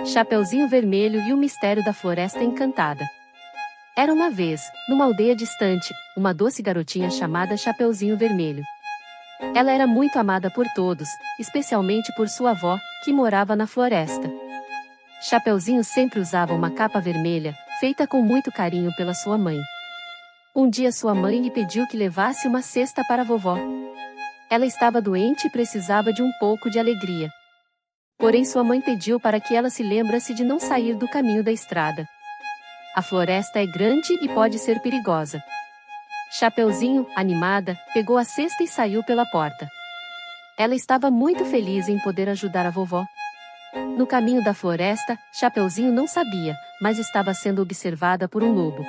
Chapeuzinho Vermelho e o Mistério da Floresta Encantada. Era uma vez, numa aldeia distante, uma doce garotinha chamada Chapeuzinho Vermelho. Ela era muito amada por todos, especialmente por sua avó, que morava na floresta. Chapeuzinho sempre usava uma capa vermelha, feita com muito carinho pela sua mãe. Um dia sua mãe lhe pediu que levasse uma cesta para a vovó. Ela estava doente e precisava de um pouco de alegria. Porém sua mãe pediu para que ela se lembrasse de não sair do caminho da estrada. A floresta é grande e pode ser perigosa. Chapeuzinho, animada, pegou a cesta e saiu pela porta. Ela estava muito feliz em poder ajudar a vovó. No caminho da floresta, Chapeuzinho não sabia, mas estava sendo observada por um lobo.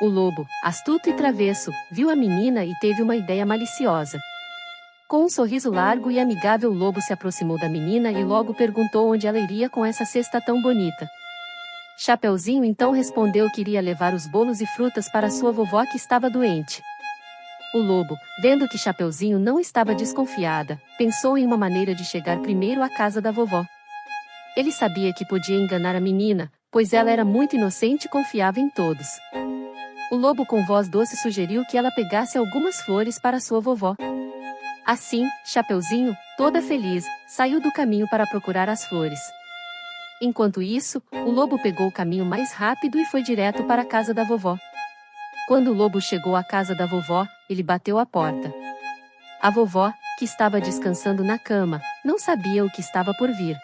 O lobo, astuto e travesso, viu a menina e teve uma ideia maliciosa. Com um sorriso largo e amigável, o lobo se aproximou da menina e logo perguntou onde ela iria com essa cesta tão bonita. Chapeuzinho então respondeu que iria levar os bolos e frutas para sua vovó que estava doente. O lobo, vendo que Chapeuzinho não estava desconfiada, pensou em uma maneira de chegar primeiro à casa da vovó. Ele sabia que podia enganar a menina, pois ela era muito inocente e confiava em todos. O lobo com voz doce sugeriu que ela pegasse algumas flores para sua vovó. Assim, Chapeuzinho, toda feliz, saiu do caminho para procurar as flores. Enquanto isso, o lobo pegou o caminho mais rápido e foi direto para a casa da vovó. Quando o lobo chegou à casa da vovó, ele bateu à porta. A vovó, que estava descansando na cama, não sabia o que estava por vir.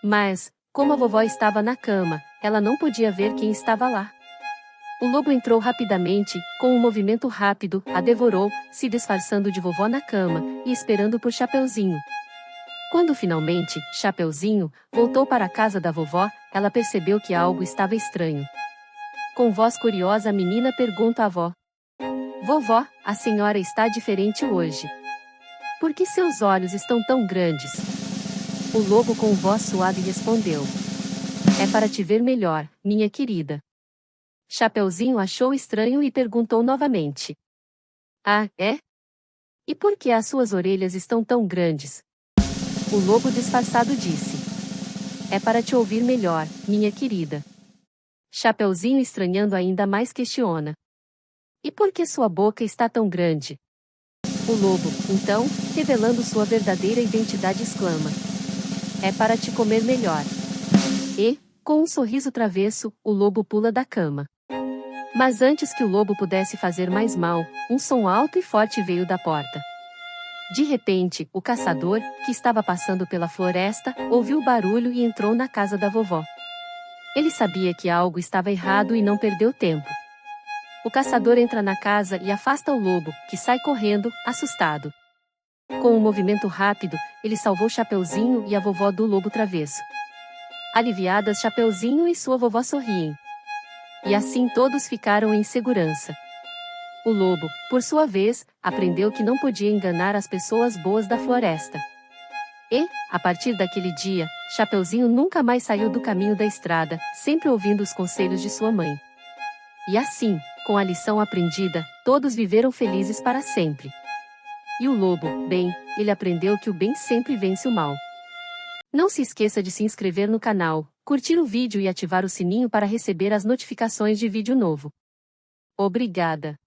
Mas, como a vovó estava na cama, ela não podia ver quem estava lá. O lobo entrou rapidamente, com um movimento rápido, a devorou, se disfarçando de vovó na cama, e esperando por Chapeuzinho. Quando finalmente, Chapeuzinho, voltou para a casa da vovó, ela percebeu que algo estava estranho. Com voz curiosa a menina pergunta à avó. Vovó, a senhora está diferente hoje. Por que seus olhos estão tão grandes? O lobo com voz suave respondeu. É para te ver melhor, minha querida. Chapeuzinho achou estranho e perguntou novamente. Ah, é? E por que as suas orelhas estão tão grandes? O lobo disfarçado disse. É para te ouvir melhor, minha querida. Chapeuzinho estranhando ainda mais questiona. E por que sua boca está tão grande? O lobo, então, revelando sua verdadeira identidade exclama. É para te comer melhor. E, com um sorriso travesso, o lobo pula da cama. Mas antes que o lobo pudesse fazer mais mal, um som alto e forte veio da porta. De repente, o caçador, que estava passando pela floresta, ouviu o barulho e entrou na casa da vovó. Ele sabia que algo estava errado e não perdeu tempo. O caçador entra na casa e afasta o lobo, que sai correndo, assustado. Com um movimento rápido, ele salvou Chapeuzinho e a vovó do lobo travesso. Aliviadas, Chapeuzinho e sua vovó sorriem. E assim todos ficaram em segurança. O lobo, por sua vez, aprendeu que não podia enganar as pessoas boas da floresta. E, a partir daquele dia, Chapeuzinho nunca mais saiu do caminho da estrada, sempre ouvindo os conselhos de sua mãe. E assim, com a lição aprendida, todos viveram felizes para sempre. E o lobo, bem, ele aprendeu que o bem sempre vence o mal. Não se esqueça de se inscrever no canal, curtir o vídeo e ativar o sininho para receber as notificações de vídeo novo. Obrigada!